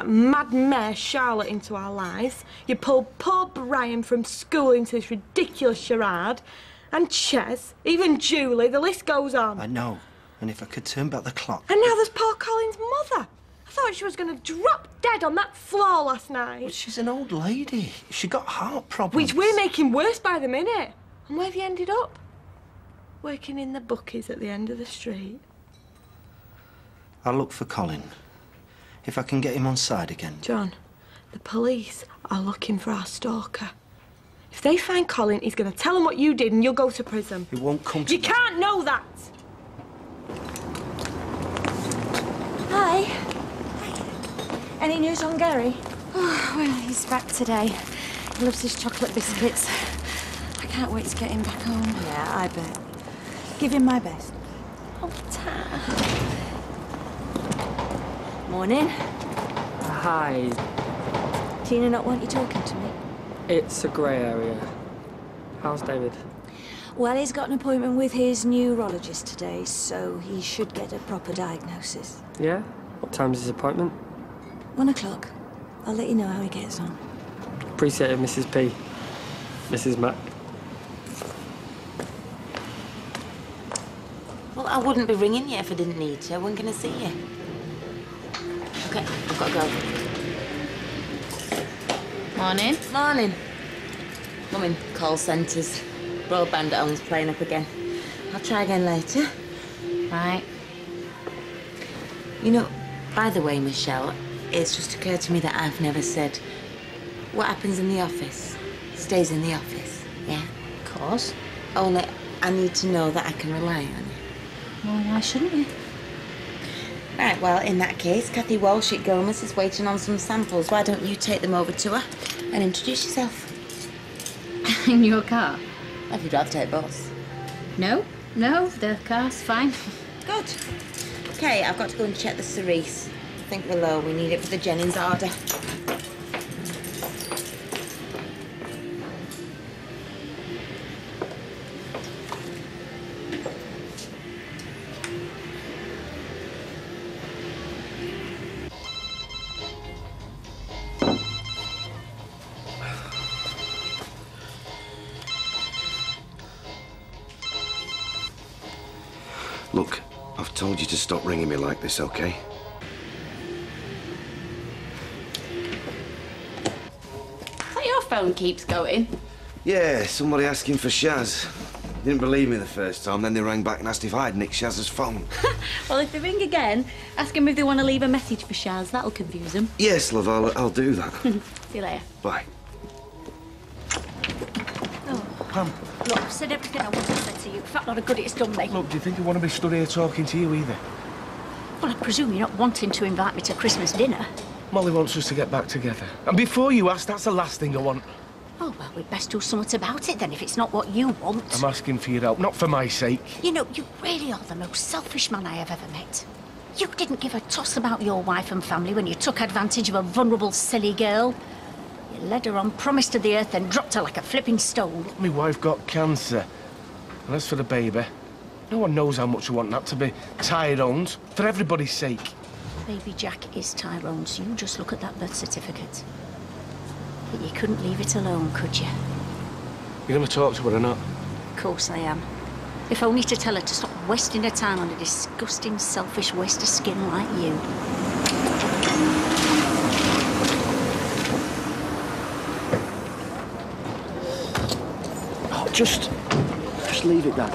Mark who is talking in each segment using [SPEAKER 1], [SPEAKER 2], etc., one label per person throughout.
[SPEAKER 1] that mad mare Charlotte into our lives. You pulled poor Brian from school into this ridiculous charade. And Ches, even Julie, the list goes on.
[SPEAKER 2] I know. And if I could turn back the clock...
[SPEAKER 1] And now there's poor Colin's mother. I thought she was going to drop dead on that floor last night.
[SPEAKER 2] But she's an old lady. She got heart problems.
[SPEAKER 1] Which we're making worse by the minute. And where have you ended up? Working in the bookies at the end of the street.
[SPEAKER 2] I'll look for Colin. If I can get him on side again.
[SPEAKER 1] John, the police are looking for our stalker. If they find Colin, he's going to tell them what you did and you'll go to prison.
[SPEAKER 2] It won't come to
[SPEAKER 1] You can't know that!
[SPEAKER 3] Hi. Any news on Gary? Oh, well, he's back today. He loves his chocolate biscuits. I can't wait to get him back home.
[SPEAKER 4] Yeah, I bet. Give him my best.
[SPEAKER 3] Oh, Tam. Morning.
[SPEAKER 5] Hi.
[SPEAKER 3] Tina not want you talking to me?
[SPEAKER 5] It's a grey area. How's David?
[SPEAKER 3] Well, he's got an appointment with his neurologist today, so he should get a proper diagnosis.
[SPEAKER 5] Yeah? What time's his appointment?
[SPEAKER 3] 1 o'clock. I'll let you know how he gets on.
[SPEAKER 5] Appreciate it, Mrs. P. Mrs. Mac.
[SPEAKER 6] Well, I wouldn't be ringing you if I didn't need to. When can I see you? OK, I've got to go. Morning. Morning. I'm in call centres. Broadband at home's playing up again. I'll try again later. Right. You know, by the way, Michelle, it's just occurred to me that I've never said what happens in the office stays in the office, yeah?
[SPEAKER 3] Of course.
[SPEAKER 6] Only I need to know that I can rely on you.
[SPEAKER 3] Well, why shouldn't you?
[SPEAKER 6] Right, well, in that case, Kathy Walsh at Gomez is waiting on some samples. Why don't you take them over to her and introduce yourself?
[SPEAKER 7] In your car?
[SPEAKER 6] If you'd rather take both.
[SPEAKER 7] No, the car's fine.
[SPEAKER 6] Good. OK, I've got to go and check the cerise. I think we're low. We need it for the Jennings order.
[SPEAKER 8] Look, I've told you to stop ringing me like this, OK?
[SPEAKER 7] So your phone keeps going?
[SPEAKER 8] Yeah, somebody asking for Shaz. Didn't believe me the first time, then they rang back and asked if I'd nicked Shaz's phone.
[SPEAKER 7] Well, if they ring again, ask them if they want to leave a message for Shaz. That'll confuse them.
[SPEAKER 8] Yes, love, I'll do that.
[SPEAKER 7] See you later.
[SPEAKER 8] Bye.
[SPEAKER 7] Oh.
[SPEAKER 9] Pam.
[SPEAKER 7] Look, I've said everything I wanted to say to you. Fat lot of good it's done me.
[SPEAKER 9] Look, do you think I want to be stood here talking to you either?
[SPEAKER 7] Well, I presume you're not wanting to invite me to Christmas dinner.
[SPEAKER 9] Molly wants us to get back together. And before you ask, that's the last thing I want.
[SPEAKER 7] Oh, well, we'd best do something about it then, if it's not what you want.
[SPEAKER 9] I'm asking for your help, not for my sake.
[SPEAKER 7] You know, you really are the most selfish man I have ever met. You didn't give a toss about your wife and family when you took advantage of a vulnerable, silly girl. You led her on, promised her the earth, and dropped her like a flipping stone.
[SPEAKER 9] My wife got cancer. And as for the baby, no one knows how much I want that to be Tyrone's, for everybody's sake.
[SPEAKER 7] Baby Jack is Tyrone's. You just look at that birth certificate. But you couldn't leave it alone, could you?
[SPEAKER 9] You're going to talk to her or not?
[SPEAKER 7] Of course I am. If only to tell her to stop wasting her time on a disgusting, selfish waste of skin like you.
[SPEAKER 9] Oh, just leave it, Dad.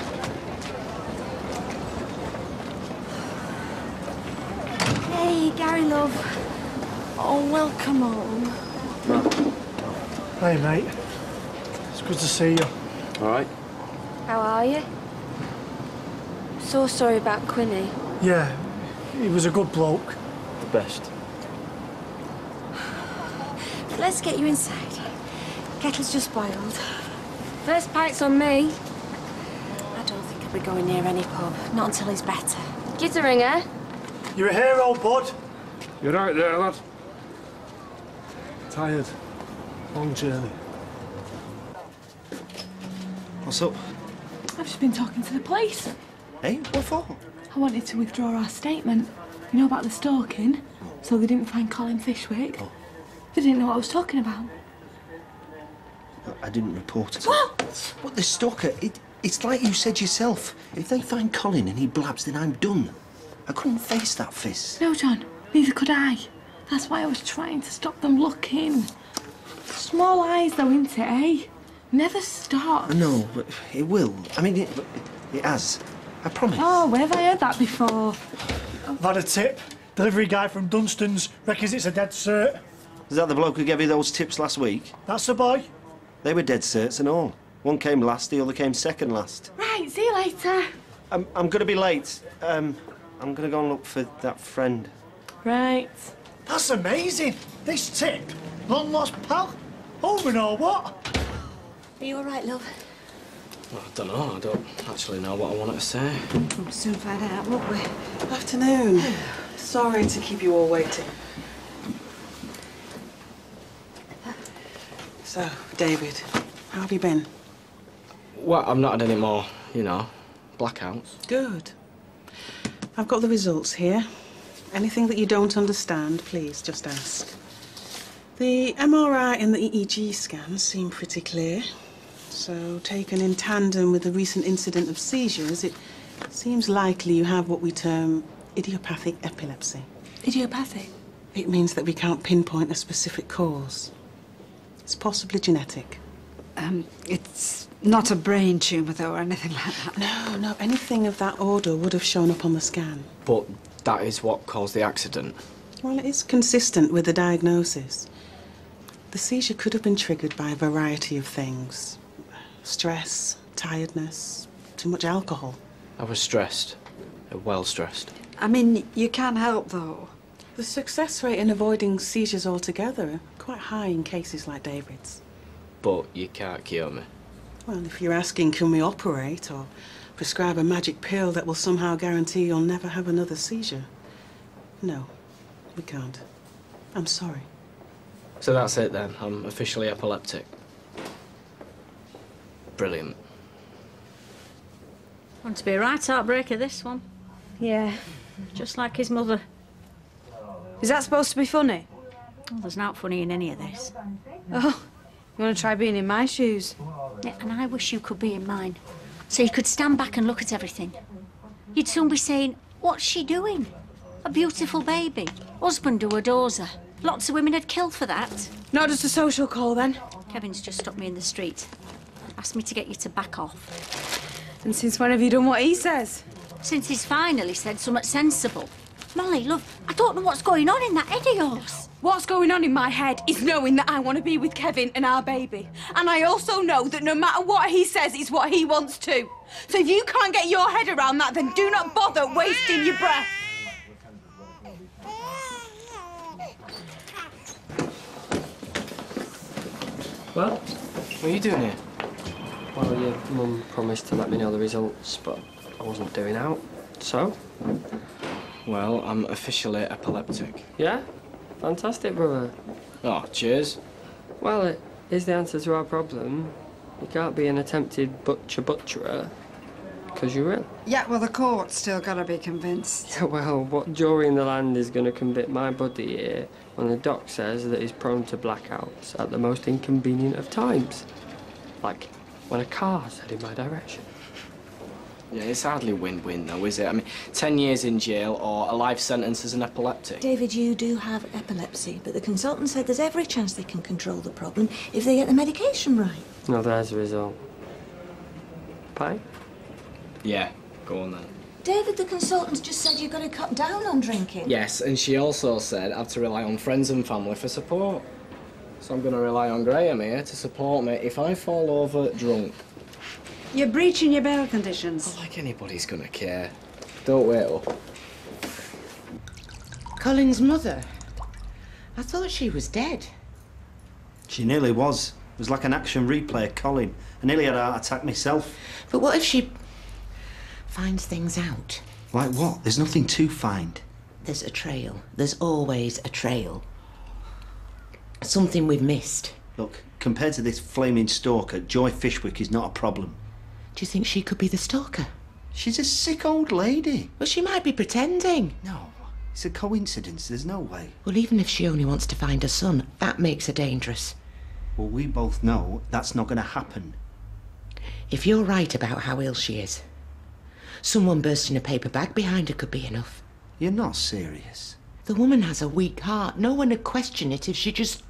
[SPEAKER 3] Hey, Gary, love. Oh, welcome home.
[SPEAKER 10] Hey, mate. It's good to see you.
[SPEAKER 8] All right.
[SPEAKER 3] How are you? So sorry about Quinny.
[SPEAKER 10] Yeah, he was a good bloke.
[SPEAKER 9] The best.
[SPEAKER 3] Let's get you inside. Kettle's just boiled. First pint's on me. I don't think I'll be going near any pub. Not until he's better. Give the ringer.
[SPEAKER 10] You're a hero, bud.
[SPEAKER 9] You're right there, lad.
[SPEAKER 10] Tired. Long journey.
[SPEAKER 2] What's up?
[SPEAKER 1] I've just been talking to the police.
[SPEAKER 2] Hey, what for?
[SPEAKER 1] I wanted to withdraw our statement. You know about the stalking? So they didn't find Colin Fishwick. Oh. They didn't know what I was talking about.
[SPEAKER 2] I didn't report it.
[SPEAKER 1] What?
[SPEAKER 2] But the stalker, it's like you said yourself. If they find Colin and he blabs, then I'm done. I couldn't face that fist.
[SPEAKER 1] No, John, neither could I. That's why I was trying to stop them looking. Small eyes, though, isn't it, eh? Never stop.
[SPEAKER 2] No, but it will. I mean, it has. I promise.
[SPEAKER 1] Oh, where have I heard that before?
[SPEAKER 10] I've had a tip. Delivery guy from Dunstan's reckons it's a dead cert.
[SPEAKER 2] Is that the bloke who gave you those tips last week?
[SPEAKER 10] That's the boy.
[SPEAKER 2] They were dead certs and all. One came last, the other came second last.
[SPEAKER 1] Right, see you later.
[SPEAKER 2] I'm going to be late. I'm going to go and look for that friend.
[SPEAKER 1] Right.
[SPEAKER 10] That's amazing. This tip. Long lost pal. Over or what?
[SPEAKER 3] Are you all right, love?
[SPEAKER 5] Well, I don't know. I don't actually know what I wanted to say.
[SPEAKER 3] We'll soon find out, won't we?
[SPEAKER 11] Afternoon. Sorry to keep you all waiting. So, David, how have you been?
[SPEAKER 5] Well, I've not had any more, you know, blackouts.
[SPEAKER 11] Good. I've got the results here. Anything that you don't understand, please just ask. The MRI and the EEG scans seem pretty clear. So, taken in tandem with the recent incident of seizures, it seems likely you have what we term idiopathic epilepsy.
[SPEAKER 1] Idiopathic?
[SPEAKER 11] It means that we can't pinpoint a specific cause. It's possibly genetic.
[SPEAKER 4] It's not a brain tumour, though, or anything like that.
[SPEAKER 11] No, anything of that order would have shown up on the scan.
[SPEAKER 5] But that is what caused the accident.
[SPEAKER 11] Well, it is consistent with the diagnosis. The seizure could have been triggered by a variety of things. Stress, tiredness, too much alcohol.
[SPEAKER 5] I was stressed. Well stressed.
[SPEAKER 4] I mean, you can't help, though.
[SPEAKER 11] The success rate in avoiding seizures altogether are quite high in cases like David's.
[SPEAKER 5] But you can't cure me.
[SPEAKER 11] Well, if you're asking, can we operate or prescribe a magic pill that will somehow guarantee you'll never have another seizure? No, we can't. I'm sorry.
[SPEAKER 5] So that's it then. I'm officially epileptic. Brilliant.
[SPEAKER 7] Want to be a right heartbreaker, this one.
[SPEAKER 3] Yeah.
[SPEAKER 7] Just like his mother.
[SPEAKER 4] Is that supposed to be funny?
[SPEAKER 7] Well, there's not funny in any of this.
[SPEAKER 4] Oh, you want to try being in my shoes?
[SPEAKER 7] Yeah, and I wish you could be in mine. So you could stand back and look at everything. You'd soon be saying, what's she doing? A beautiful baby. Husband who adores her. Lots of women had killed for that.
[SPEAKER 4] Not just a social call, then?
[SPEAKER 7] Kevin's just stopped me in the street. Asked me to get you to back off.
[SPEAKER 4] And since when have you done what he says?
[SPEAKER 7] Since he's finally said something sensible. Molly, love, I don't know what's going on in that head of yours.
[SPEAKER 4] What's going on in my head is knowing that I want to be with Kevin and our baby. And I also know that no matter what he says, it's what he wants to. So if you can't get your head around that, then do not bother wasting your breath.
[SPEAKER 5] Well, what are you doing here? Well, your mum promised to let me know the results, but I wasn't doing out, so? Well, I'm officially epileptic. Yeah? Fantastic, brother. Oh, cheers. Well, it is the answer to our problem. You can't be an attempted butcherer, because you will.
[SPEAKER 4] Yeah, well, the court's still got to be convinced.
[SPEAKER 5] Yeah, well, what jury in the land is going to convict my buddy here when the doc says that he's prone to blackouts at the most inconvenient of times? Like when a car's heading my direction. Yeah, it's hardly win-win, though, is it? I mean, 10 years in jail or a life sentence as an epileptic.
[SPEAKER 12] David, you do have epilepsy, but the consultant said there's every chance they can control the problem if they get the medication right.
[SPEAKER 5] No, there's the result. Pie? Yeah, go on then.
[SPEAKER 12] David, the consultant just said you've got to cut down on drinking.
[SPEAKER 5] Yes, and she also said I have to rely on friends and family for support. So I'm going to rely on Graham here to support me if I fall over drunk.
[SPEAKER 4] You're breaching your bail conditions.
[SPEAKER 5] Not like anybody's going to care. Don't wait up.
[SPEAKER 6] Colin's mother? I thought she was dead.
[SPEAKER 2] She nearly was. It was like an action replay of Colin. I nearly had a heart attack myself.
[SPEAKER 6] But what if she finds things out?
[SPEAKER 2] Like what? There's nothing to find.
[SPEAKER 6] There's a trail. There's always a trail. Something we've missed.
[SPEAKER 2] Look, compared to this flaming stalker, Joy Fishwick is not a problem.
[SPEAKER 6] Do you think she could be the stalker?
[SPEAKER 2] She's a sick old lady.
[SPEAKER 6] Well, she might be pretending.
[SPEAKER 2] No. It's a coincidence, there's no way.
[SPEAKER 13] Well, even if she only wants to find her son, that makes her dangerous.
[SPEAKER 2] Well, we both know that's not going to happen.
[SPEAKER 13] If you're right about how ill she is, someone bursting a paper bag behind her could be enough.
[SPEAKER 2] You're not serious.
[SPEAKER 13] The woman has a weak heart. No one would question it if she just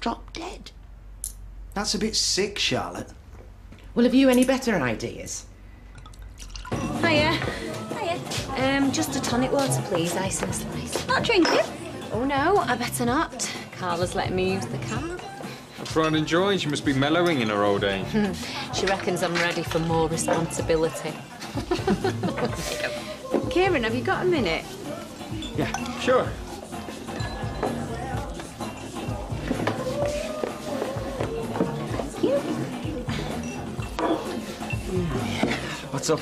[SPEAKER 13] dropped dead.
[SPEAKER 2] That's a bit sick, Charlotte.
[SPEAKER 13] Well, have you any better ideas?
[SPEAKER 3] Hiya. Hiya. Just a tonic water, please, ice and a slice. Not drinking? Oh, no, I better not. Carla's letting me use the car.
[SPEAKER 14] Pride and joy, she must be mellowing in her old age.
[SPEAKER 3] She reckons I'm ready for more responsibility. Kieran, have you got a minute?
[SPEAKER 14] Yeah, sure.
[SPEAKER 8] What's up?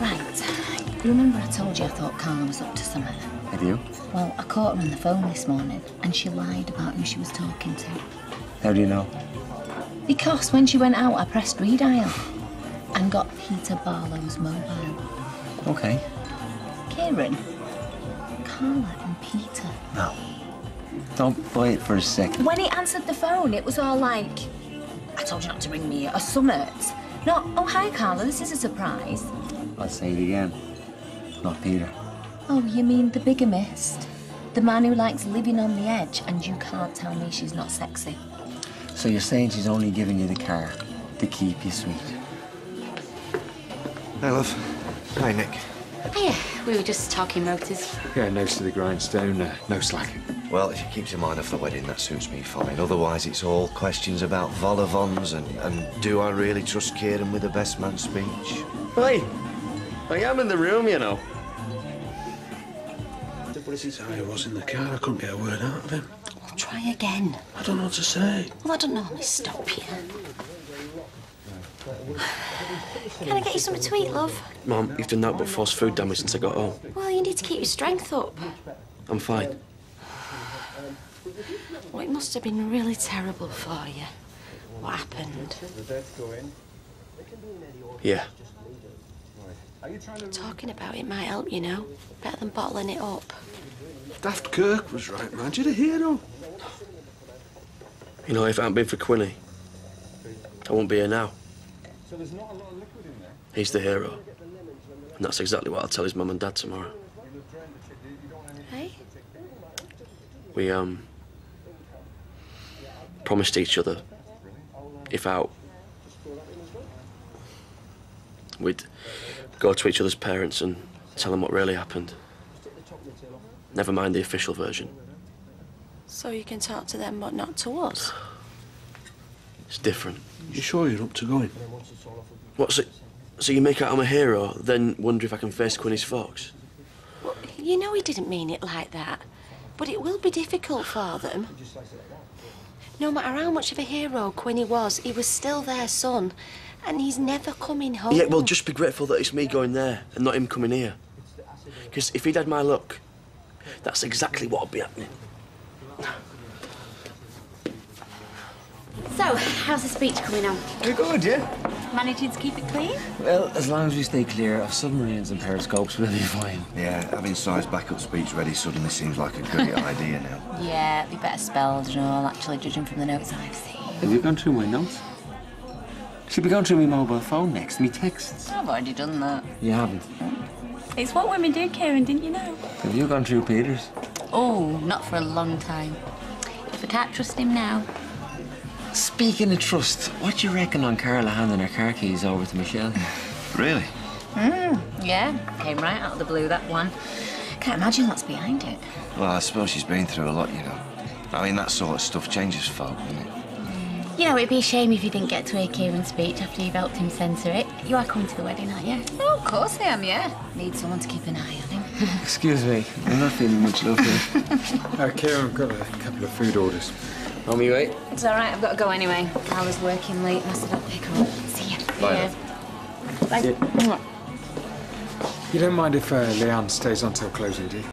[SPEAKER 7] Right. You remember I told you I thought Carla was up to something?
[SPEAKER 8] Have you?
[SPEAKER 7] Well, I caught her on the phone this morning, and she lied about who she was talking to.
[SPEAKER 8] How do you know?
[SPEAKER 7] Because when she went out, I pressed redial and got Peter Barlow's mobile.
[SPEAKER 8] Okay.
[SPEAKER 7] Kieran, Carla and Peter.
[SPEAKER 8] No. Don't buy it for a second.
[SPEAKER 7] When he answered the phone, it was all like, I told you not to ring me, or summit. Not, oh, hi, Carla, this is a surprise.
[SPEAKER 8] I'll say it again. Not Peter.
[SPEAKER 7] Oh, you mean the bigamist? The man who likes living on the edge, and you can't tell me she's not sexy.
[SPEAKER 8] So you're saying she's only giving you the car to keep you sweet? Hey, love. Hi, Nick.
[SPEAKER 3] Yeah, we were just talking motors.
[SPEAKER 14] Yeah, nose to the grindstone, no slacking.
[SPEAKER 8] Well, if she keeps her mind off the wedding, that suits me fine. Otherwise, it's all questions about vol-au-vents and do I really trust Kieran with the best man speech?
[SPEAKER 9] Hey, I am in the room, you know.
[SPEAKER 10] I was in the car, I couldn't get a word out of him.
[SPEAKER 7] Well, try again.
[SPEAKER 10] I don't know what to say.
[SPEAKER 7] Well, I don't normally stop you. Can I get you something to eat, love?
[SPEAKER 9] Mum, you've done that but forced food damage since I got home.
[SPEAKER 7] Well, you need to keep your strength up.
[SPEAKER 9] I'm fine.
[SPEAKER 7] Well, it must have been really terrible for you. What happened?
[SPEAKER 9] Yeah.
[SPEAKER 7] Talking about it might help, you know. Better than bottling it up.
[SPEAKER 10] Daft Kirk was right, man. You're a hero.
[SPEAKER 9] You know, if it hadn't been for Quinny, I wouldn't be here now. He's the hero. And that's exactly what I'll tell his mum and dad tomorrow.
[SPEAKER 7] Hey?
[SPEAKER 9] We, promised each other, if out, we'd go to each other's parents and tell them what really happened. Never mind the official version.
[SPEAKER 7] So you can talk to them, but not to us?
[SPEAKER 9] It's different.
[SPEAKER 10] You sure you're up to going?
[SPEAKER 9] What, so you make out I'm a hero, then wonder if I can face Quinny's fox?
[SPEAKER 7] Well, you know he didn't mean it like that. But it will be difficult for them. No matter how much of a hero Quinny was, he was still their son. And he's never coming home.
[SPEAKER 9] Yeah, well, just be grateful that it's me going there and not him coming here. Because if he'd had my luck, that's exactly what would be happening.
[SPEAKER 3] So, how's the speech coming on?
[SPEAKER 8] You're good, yeah?
[SPEAKER 3] Managing to keep it clean?
[SPEAKER 8] Well, as long as we stay clear of submarines and periscopes, we'll be fine. Yeah, having Si's backup speech ready suddenly seems like a great idea now.
[SPEAKER 7] Yeah, it'd be better spelled and all, actually, judging from the notes I've seen.
[SPEAKER 8] Have you gone through my notes? Should be going through my mobile phone next, me texts.
[SPEAKER 7] I've already done that.
[SPEAKER 8] You haven't?
[SPEAKER 3] It's what women do, Kieran, didn't you know?
[SPEAKER 8] Have you gone through Peter's?
[SPEAKER 7] Oh, not for a long time. If I can't trust him now.
[SPEAKER 8] Speaking of trust, what do you reckon on Carla handing her car keys over to Michelle? Really?
[SPEAKER 7] Yeah, came right out of the blue, that one. Can't imagine what's behind it.
[SPEAKER 8] Well, I suppose she's been through a lot, you know. I mean, that sort of stuff changes folk, doesn't it?
[SPEAKER 7] You know, it'd be a shame if you didn't get to hear Kieran's speech after you've helped him censor it. You are coming to the wedding, aren't you? Oh, of course I am, yeah. Need someone to keep an eye on him.
[SPEAKER 8] Excuse me, I'm not feeling much love here.
[SPEAKER 14] Kieran, I've got a couple of food orders.
[SPEAKER 8] On me way?
[SPEAKER 7] It's all right, I've got to go anyway. Carla's working late, and I said I'd pick her up. See you.
[SPEAKER 8] Bye.
[SPEAKER 7] Bye.
[SPEAKER 14] You don't mind if Leanne stays on till closing, do you?